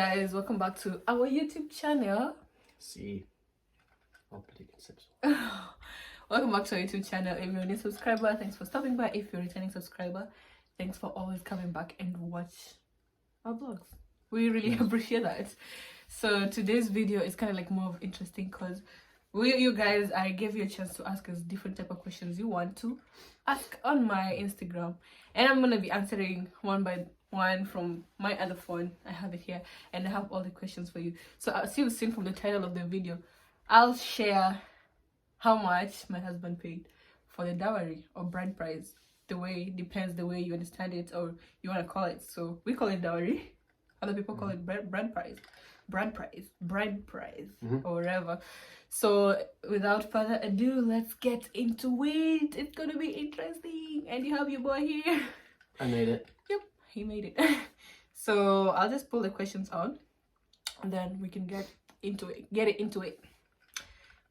guys, welcome back to our YouTube channel. Welcome back to our YouTube channel. If you're a new subscriber, thanks for stopping by. If you're a returning subscriber, thanks for always coming back and watch our vlogs. We really appreciate that. So today's video is kind of like more of interesting because you guys, I gave you a chance to ask us different type of questions you want to ask on my Instagram, and I'm gonna be answering one by one from my other phone. I have it here and I have all the questions for you. So as you've seen from the title of the video, I'll share how much my husband paid for the dowry or bride price. The way depends the way you understand it or you want to call it. So we call it dowry, other people call it bride price, or whatever. So without further ado, let's get into it. It's gonna be interesting. And you have your boy here. I made it. Yep, he made it. So I'll just pull the questions on and then we can get it into it.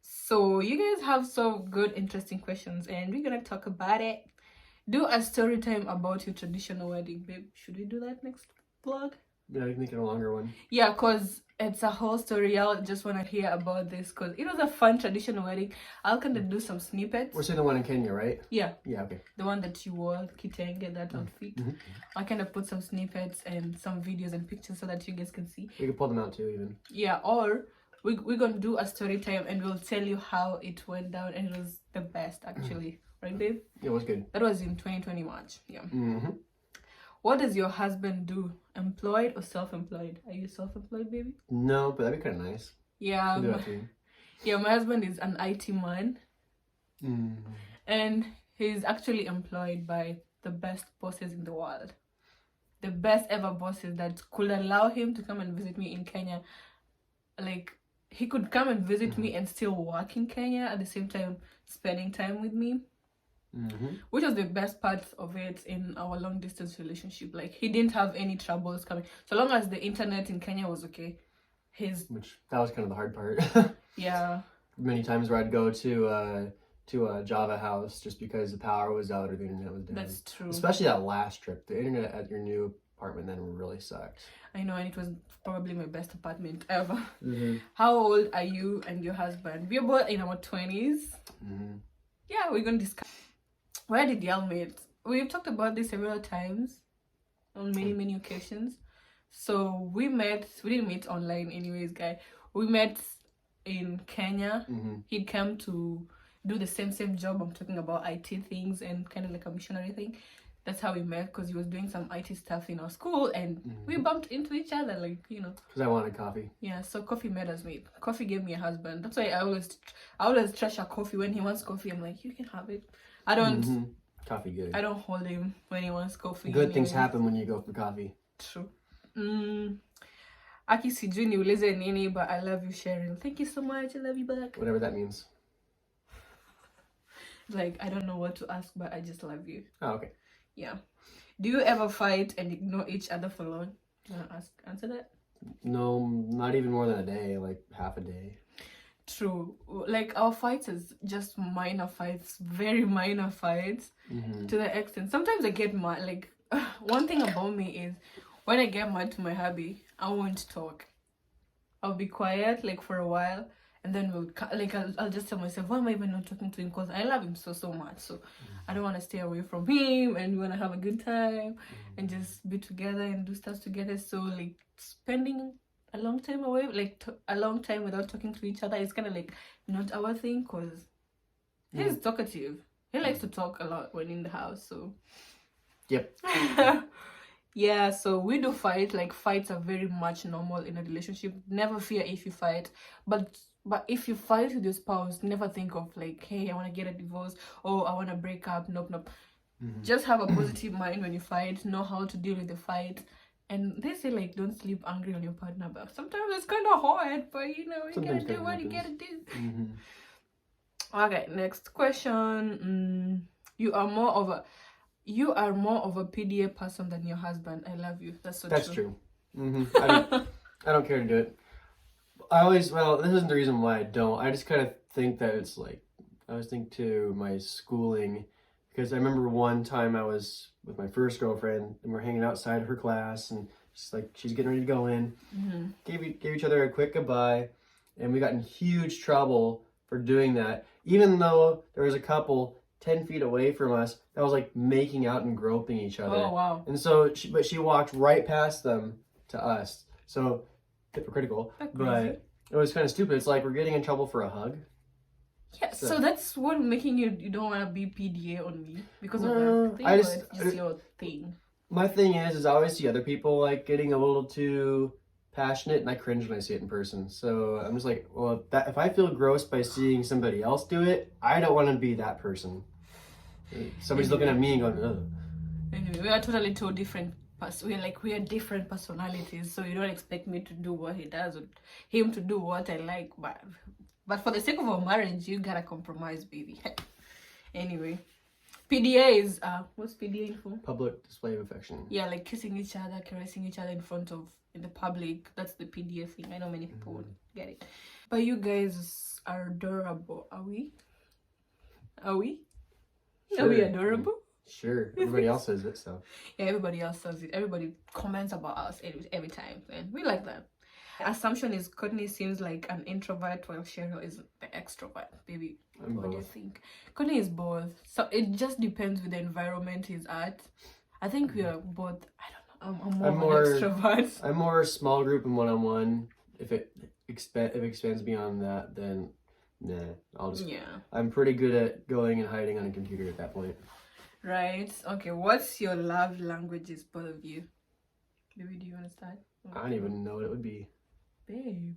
So you guys have some good interesting questions and we're gonna talk about it. Do a story time about your traditional wedding, babe. Should we do that next vlog? Yeah, we can make it a longer one. Yeah, because it's a whole story. Y'all just want to hear about this because it was a fun traditional wedding. I'll kind of do some snippets. We're saying the one in Kenya, right? Yeah. Yeah, okay. The one that you wore, Kitenge, that outfit. I kind of put some snippets and some videos and pictures so that you guys can see. We can pull them out too, even. Yeah, or we're going to do a story time and we'll tell you how it went down, and it was the best, actually. Right, babe? It was good. That was in 2020 March. Yeah. What does your husband do? Employed or self-employed? Are you self-employed, baby? No, but that'd be kind of nice. Yeah. My husband is an IT man. And he's actually employed by the best bosses in the world. The best ever bosses that could allow him to come and visit me in Kenya. Like, he could come and visit me and still work in Kenya at the same time spending time with me. Which was the best part of it in our long distance relationship. Like, he didn't have any troubles coming, so long as the internet in Kenya was okay. That was kind of the hard part. Yeah. Many times where I'd go to a Java house just because the power was out or the internet was down. That's true. Especially that last trip, the internet at your new apartment then really sucked. I know, and it was probably my best apartment ever. How old are you and your husband? We're both in our 20s. Yeah, we're gonna discuss. Where did y'all meet? We've talked about this several times on many occasions. So we didn't meet online anyways, guy. We met in Kenya. He'd come to do the same job. I'm talking about IT things and kind of like a missionary thing. That's how we met, because he was doing some IT stuff in our school and we bumped into each other, like, you know. Because I wanted coffee. Yeah, so coffee made us meet. Coffee gave me a husband. That's why I always trash a coffee. When he wants coffee, I'm like, you can have it. I don't coffee good. I don't hold him when he wants coffee. Good things happen when you go for coffee. True. Aki sijui niulize nini, but I love you, Cheryl. Thank you so much. I love you back. Whatever that means. Like, I don't know what to ask, but I just love you. Oh, okay. Yeah. Do you ever fight and ignore each other for long? You wanna answer that? No, not even more than a day, like half a day. True. Like, our fights is just minor fights, very minor fights, to the extent. Sometimes I get mad. Like, one thing about me is when I get mad to my hubby, I won't talk. I'll be quiet, like, for a while, and then I'll just tell myself, why am I even not talking to him? Because I love him so much. So I don't want to stay away from him, and we want to have a good time and just be together and do stuff together. So, like, spending a long time away, like a long time without talking to each other, is kind of like not our thing, because he's talkative. He likes to talk a lot when in the house. So yep. Yeah, so we do fight. Like, fights are very much normal in a relationship. Never fear if you fight, but if you fight with your spouse, never think of like, hey, I want to get a divorce or I want to break up. Nope. Just have a positive mind when you fight. Know how to deal with the fight. And they say, like, don't sleep angry on your partner, but sometimes it's kind of hard, but you know, you gotta do what you gotta do. Okay, next question. You are more of a PDA person than your husband. I love you. That's true. I don't care to do it. This isn't the reason why I don't. I just kind of think that it's like, I was thinking to my schooling, because I remember one time I was with my first girlfriend and we're hanging outside her class and Just like she's getting ready to go in. Gave each other a quick goodbye, and we got in huge trouble for doing that. Even though there was a couple 10 feet away from us that was like making out and groping each other. Oh wow! And so, she walked right past them to us. So hypocritical, but it was kind of stupid. It's like we're getting in trouble for a hug. Yeah, so that's what making you don't want to be PDA on me because of that thing. Just your thing. My thing is I always see other people like getting a little too passionate, and I cringe when I see it in person. So I'm just like, well, if I feel gross by seeing somebody else do it, I don't want to be that person. Somebody's looking at me and going, ugh. Anyway, we are totally two different. We are different personalities, so you don't expect me to do what he does or him to do what I like, but for the sake of our marriage, you gotta compromise, baby. Anyway, PDA is what's PDA for? Public display of affection. Yeah, like kissing each other, caressing each other in the public. That's the PDA thing. I know many people would get it, but you guys are adorable. Are we? Sure. Are we adorable? Sure. Everybody else says it, so. Yeah, everybody else says it. Everybody comments about us every time, and we like that. Assumption is Courtney seems like an introvert while Cheryl is the extrovert. Baby, what do you think? Courtney is both. So it just depends with the environment he's at. I think we are both. I don't know. I'm more an extrovert. I'm more small group and one-on-one. If it expands beyond that, then nah. I'm pretty good at going and hiding on a computer at that point. Right. Okay. What's your love languages, both of you? Baby, do you want to start? I don't even know what it would be. Babe,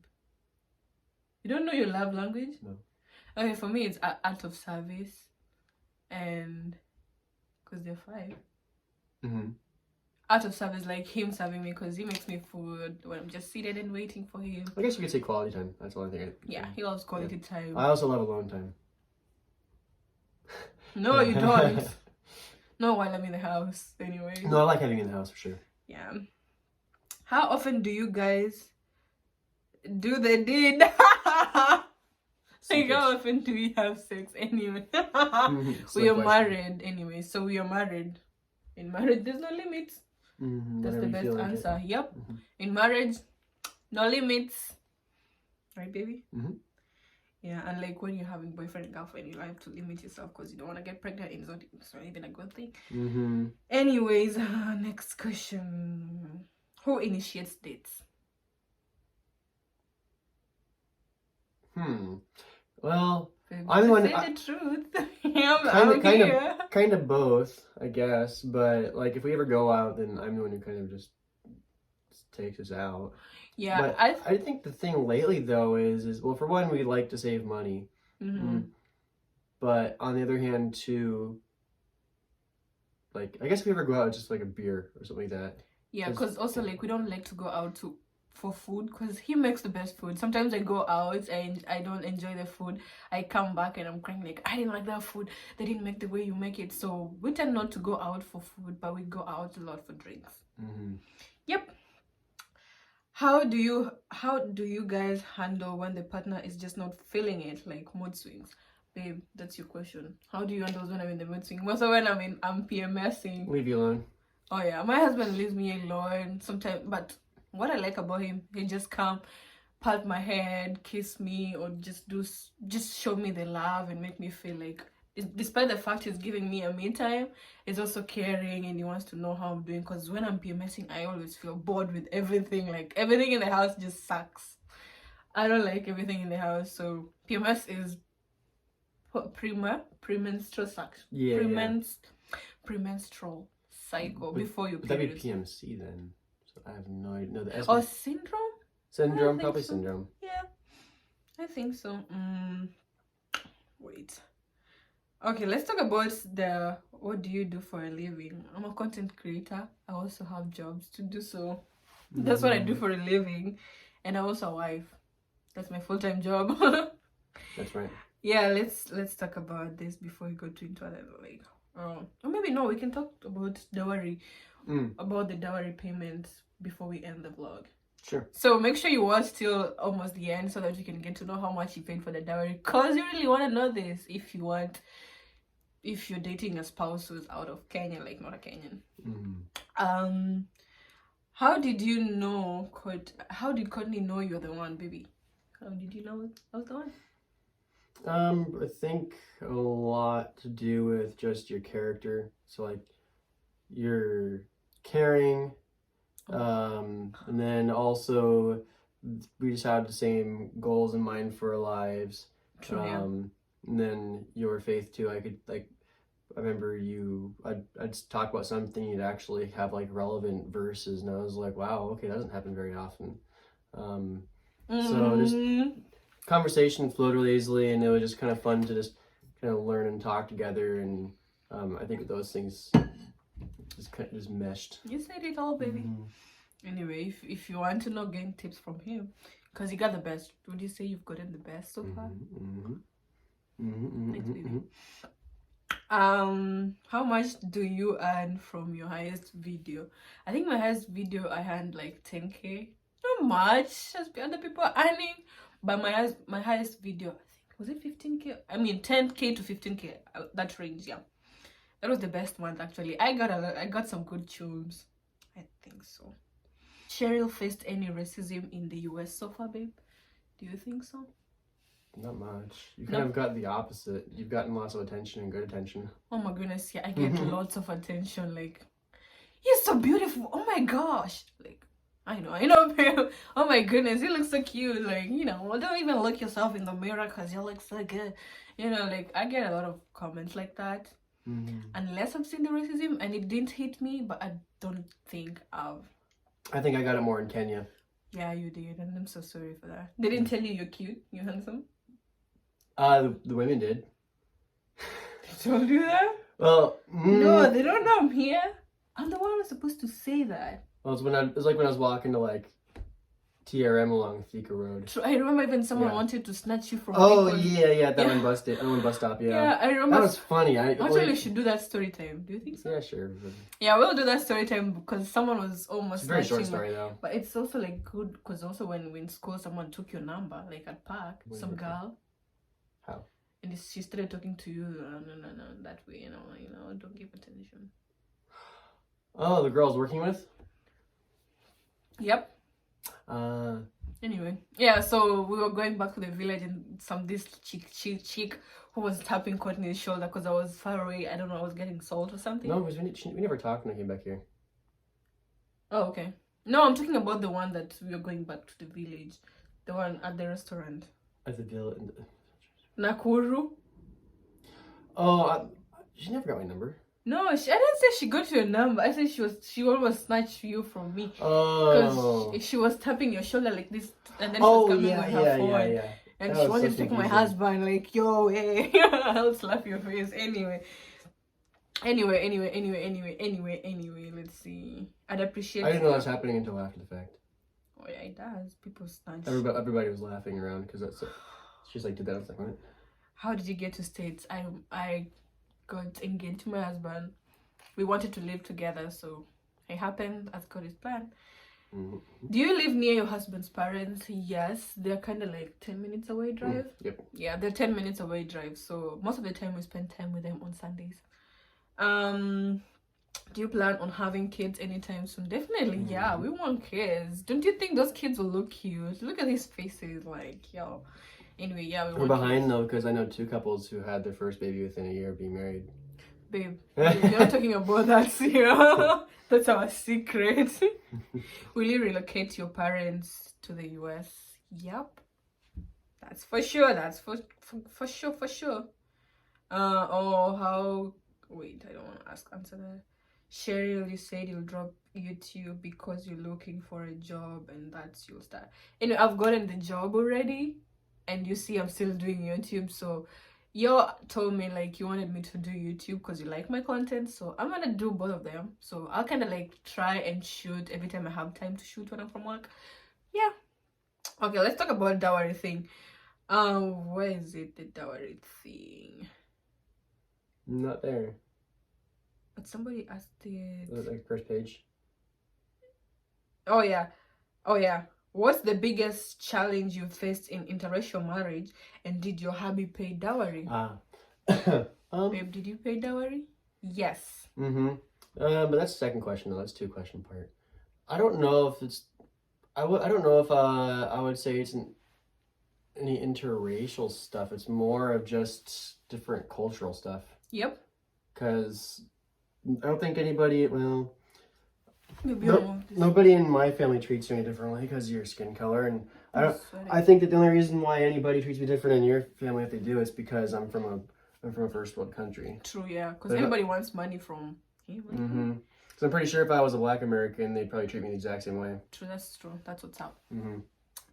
you don't know your love language? No. Okay, for me it's out of service, and because they're 5. Out of service, like him serving me because he makes me food when I'm just seated and waiting for him. I guess you could say quality time. That's all I think. Yeah, he loves quality time. I also love alone time. No, you don't. No, while I'm in the house, anyway. No, I like having you in the house for sure. Yeah. How often do you guys do the deed? Like, how often do we have sex anyway? We are married anyway, so we are married. In marriage, there's no limits. That's the best answer. Like yep. In marriage, no limits. Right, baby? Yeah, and like when you're having boyfriend and girlfriend, you have to limit yourself because you don't want to get pregnant. It's not even a good thing. Anyways, next question. Who initiates dates? Well, baby, I'm the one. Say the truth. kind of both, I guess. But like, if we ever go out, then I'm the one who kind of just takes us out. Yeah, but I think the thing lately though is well, for one, we like to save money, but on the other hand, too, like I guess if we ever go out, just like a beer or something like that. Yeah, because also like we don't like to go out for food because he makes the best food. Sometimes I go out and I don't enjoy the food. I come back and I'm crying like I didn't like that food. They didn't make the way you make it. So we tend not to go out for food, but we go out a lot for drinks. Yep. How do you guys handle when the partner is just not feeling it, like mood swings? Babe, that's your question. How do you handle when I'm in the mood swing? Also when I'm PMSing. Leave you alone. Oh yeah, my husband leaves me alone sometimes, but what I like about him, he just come, pat my head, kiss me, or just show me the love and make me feel like, despite the fact he's giving me a me time, he's also caring and he wants to know how I'm doing. Because when I'm PMSing, I always feel bored with everything. Like everything in the house just sucks. I don't like everything in the house. So PMS is premenstrual sucks. Premenstrual cycle before you period. That'd be PMC then. So I have no idea. No, the or syndrome? Syndrome, probably so. Syndrome. Yeah, I think so. Wait. Okay, let's talk about what do you do for a living? I'm a content creator. I also have jobs to do, so that's what I do for a living. And I'm also a wife. That's my full-time job. That's right. Yeah, let's talk about this before we go into another like or maybe no, we can talk about dowry. About the dowry payments before we end the vlog. Sure. So make sure you watch till almost the end so that you can get to know how much you paid for the dowry. Because you really want to know this if you're dating a spouse who's out of Kenya, like not a Kenyan. How did you know? How did Courtney know you're the one, baby? How did you know I was the one? I think a lot to do with just your character. So like, you're caring, and then also we just had the same goals in mind for our lives. True, yeah. And then your faith too. I remember I'd talk about something, you'd actually have like relevant verses, and I was like, wow, okay, that doesn't happen very often. So just conversation flowed really easily, and it was just kind of fun to just kind of learn and talk together. And I think those things just meshed. You said it all, baby. Anyway, if you want to know, gain tips from him, because you got the best. Would you say you've gotten the best so far? Thanks, baby. How much do you earn from your highest video? I think my highest video I earned like 10K. Not much as other people are earning, but my highest video, I think, was it 15K? I mean 10K to 15K, that range. Yeah, that was the best one actually. I got some good tunes. I think so. Cheryl faced any racism in the US so far, babe? Do you think so? Not much. You kind of got the opposite. You've gotten lots of attention and good attention. Oh my goodness, yeah, I get lots of attention. Like, you're so beautiful. Oh my gosh. Like, I know, babe. Oh my goodness, you look so cute. Like, don't even look yourself in the mirror because you look so good. Like, I get a lot of comments like that. Unless I've seen the racism and it didn't hit me, but I don't think I think I got it more in Kenya. Yeah, you did, and I'm so sorry for that. They didn't tell you you're cute, you're handsome? The women did. They told you that? Well, no, they don't know I'm here. I'm the one who's supposed to say that. Well, it was like when I was walking to like TRM along Thika Road. I remember even someone wanted to snatch you from that one bus stop. Yeah, I remember. That was funny. Actually, we should do that story time. Do you think so? Yeah, sure. Yeah, we'll do that story time because someone was almost. It's a very short story though. But it's also like good because also when in school someone took your number, like at park, some girl. How? And she started talking to you. No, that way, don't give attention. Oh, the girl I was working with? Yep. Anyway, yeah, so we were going back to the village and this chick who was tapping Courtney's shoulder because I was far away. I don't know, I was getting salt or something. No, because we never talked when I came back here. Oh, okay. No, I'm talking about the one that we were going back to the village. The one at the restaurant. At the village? Nakuru? Oh, she never got my number. No, I didn't say she got your number. I said she almost snatched you from me. Oh. Because she was tapping your shoulder like this, and then she was coming with her phone. Yeah. And she wanted to take my husband, like, yo, hey, I'll slap your face. Anyway, let's see. I'd appreciate. I didn't know that was happening until after the fact. Oh yeah, it does. People snatch. Everybody was laughing around because she's like, did that? I was like, what? How did you get to States? I got engaged to my husband. We wanted to live together, so it happened as God is planned. Do you live near your husband's parents? Yes, they're kind of like 10 minutes away drive. Yep. Yeah, they're 10 minutes away drive, so most of the time we spend time with them on Sundays. Do you plan on having kids anytime soon? Definitely, yeah, we want kids. Don't you think those kids will look cute? Look at these faces, like, yo. Anyway, yeah, we're behind kids. Though, because I know 2 couples who had their first baby within a year of being married. Babe, you're not talking about that here. That's our secret. Will you relocate your parents to the US? Yep. That's for sure. That's for sure. Wait, I don't want to answer that. Cheryl, you said you'll drop YouTube because you're looking for a job and that's you'll start. Anyway, I've gotten the job already. And you see I'm still doing YouTube, so you told me like you wanted me to do YouTube because you like my content, so I'm gonna do both of them. So I'll kind of like try and shoot every time I have time to shoot when I'm from work. Yeah. Okay, let's talk about dowry thing. Where is it, the dowry thing? Not there. But somebody asked it. Like first page. Oh yeah. What's the biggest challenge you faced in interracial marriage, and did your hubby pay dowry? Babe, did you pay dowry? Yes. But that's the second question though. That's 2-question part. I don't know if it's. I don't know if I would say it's any interracial stuff. It's more of just different cultural stuff. Yep. Because I don't think anybody. Well, Maybe nobody in my family treats you any differently because of your skin color, and I think that the only reason why anybody treats me different in your family, if they do, is because I'm from a first world country. True, yeah, because everybody wants money from him. Mm-hmm. So I'm pretty sure if I was a Black American, they'd probably treat me the exact same way. True, that's true. That's what's up. Mm-hmm.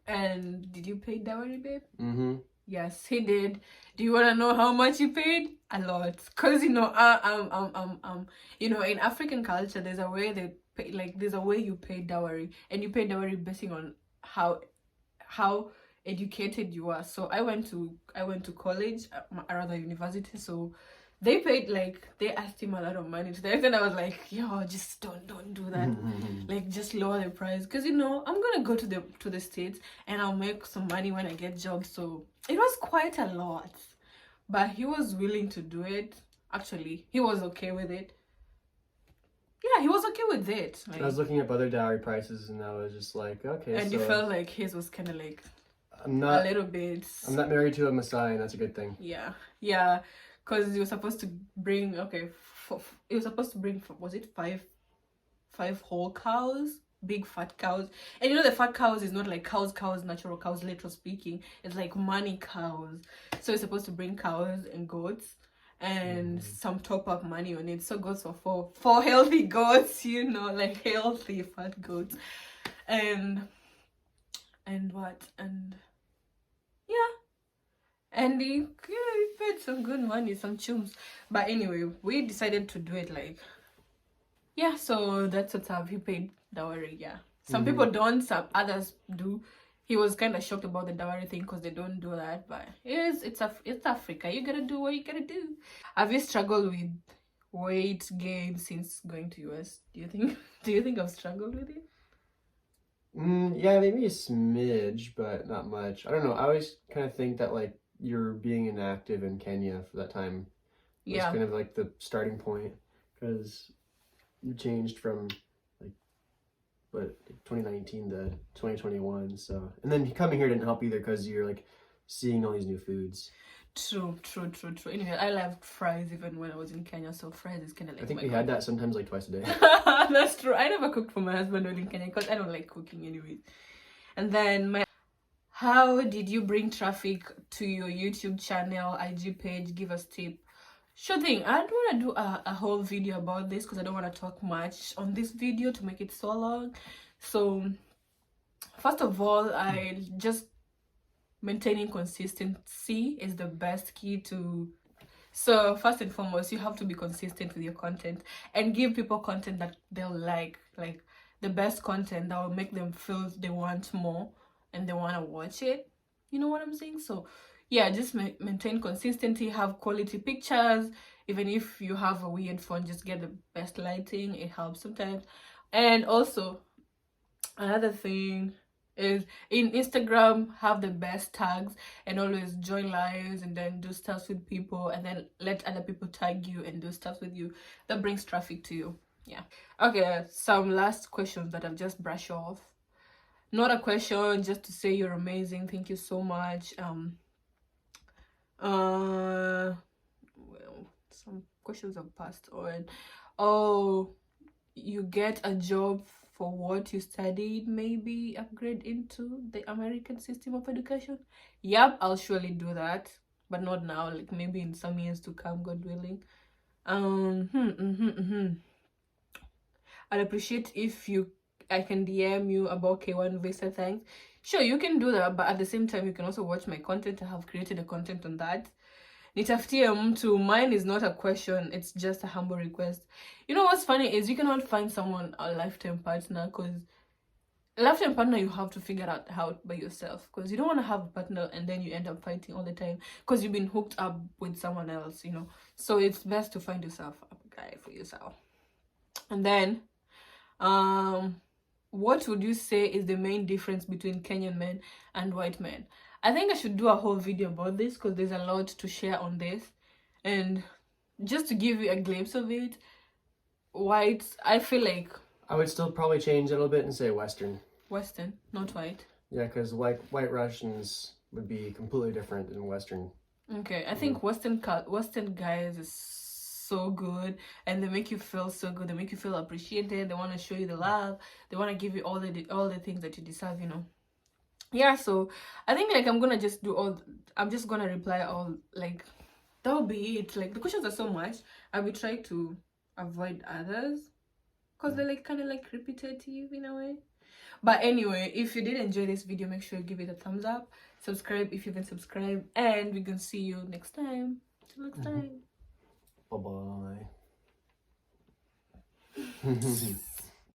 And did you pay dowry, babe? Mm-hmm. Yes, he did. Do you wanna know how much he paid? A lot, cause you know, you know, in African culture, there's a way they pay, like there's a way you pay dowry, and you pay dowry basing on how educated you are. So I went to college, rather university, so they paid, like, they asked him a lot of money to the extent I was like, yo, just don't do that. Like, just lower the price, because you know I'm gonna go to the States and I'll make some money when I get jobs. So it was quite a lot, but he was willing to do it. Actually, he was okay with it. Yeah, he was okay with it. Like, I was looking up other dowry prices, and I was just like, okay. And so you felt like his was kind of like a little bit. I'm not married to a Messiah, and that's a good thing. Yeah, because you were supposed to bring was it five whole cows, big fat cows, and you know the fat cows is not like cows, natural cows, literally speaking. It's like money cows. So you're supposed to bring cows and goats and some top up money on it. So goats for four healthy goats, you know, like healthy fat goats, and what, and yeah. And he paid some good money, some chums. But anyway, we decided to do it like, yeah, so that's what's up. He paid dowry, yeah. Some people don't, some others do. He was kind of shocked about the dowry thing because they don't do that. But it's Africa. You gotta do what you gotta do. Have you struggled with weight gain since going to US? Do you think I've struggled with it? Yeah, maybe a smidge, but not much. I don't know. I always kind of think that, like, you're being inactive in Kenya for that time was kind of like the starting point, because you changed from like 2019 to 2021. So, and then coming here didn't help either because you're like seeing all these new foods. True. Anyway, I loved fries even when I was in Kenya, so fries is kind of like, I think we had that sometimes like twice a day. That's true. I never cooked for my husband while in Kenya because I don't like cooking anyways. And then how did you bring traffic to your YouTube channel, IG page? Give us tip. Sure thing. I don't want to do a whole video about this because I don't want to talk much on this video to make it so long. So first of all, I just maintaining consistency is the best key to. So first and foremost, you have to be consistent with your content and give people content that they'll like the best content that will make them feel they want more and they want to watch it. You know what I'm saying? So yeah, just maintain consistency, have quality pictures. Even if you have a weird phone, just get the best lighting. It helps sometimes. And also another thing is in Instagram, have the best tags and always join lives and then do stuff with people and then let other people tag you and do stuff with you. That brings traffic to you. Yeah. Okay, some last questions that I've just brushed off. Not a question, just to say you're amazing. Thank you so much. Well, some questions have passed on. Oh, you get a job for what you studied, maybe upgrade into the American system of education? Yep, I'll surely do that, but not now, like maybe in some years to come, God willing. I'd appreciate if I can DM you about K1 visa, thanks. Sure, you can do that, but at the same time, you can also watch my content. I have created a content on that. Nitafutie mtu, mine is not a question, it's just a humble request. You know what's funny is you cannot find someone a lifetime partner, because a lifetime partner you have to figure out by yourself, because you don't want to have a partner and then you end up fighting all the time because you've been hooked up with someone else, you know. So it's best to find yourself a guy for yourself. And then what would you say is the main difference between Kenyan men and white men? I think I should do a whole video about this because there's a lot to share on this. And just to give you a glimpse of it, whites, I feel like I would still probably change it a little bit and say Western. Western, not white. Yeah, because white Russians would be completely different than Western. Okay, I think Western guys is so good, and they make you feel so good. They make you feel appreciated. They want to show you the love. They want to give you all the things that you deserve. You know. Yeah. So I think like I'm gonna just do all. I'm just gonna reply all, like that'll be it. Like the questions are so much. I will try to avoid others because they're like kind of like repetitive in a way. But anyway, if you did enjoy this video, make sure you give it a thumbs up, subscribe if you haven't subscribed, and we can see you next time. Till next time. Bye bye.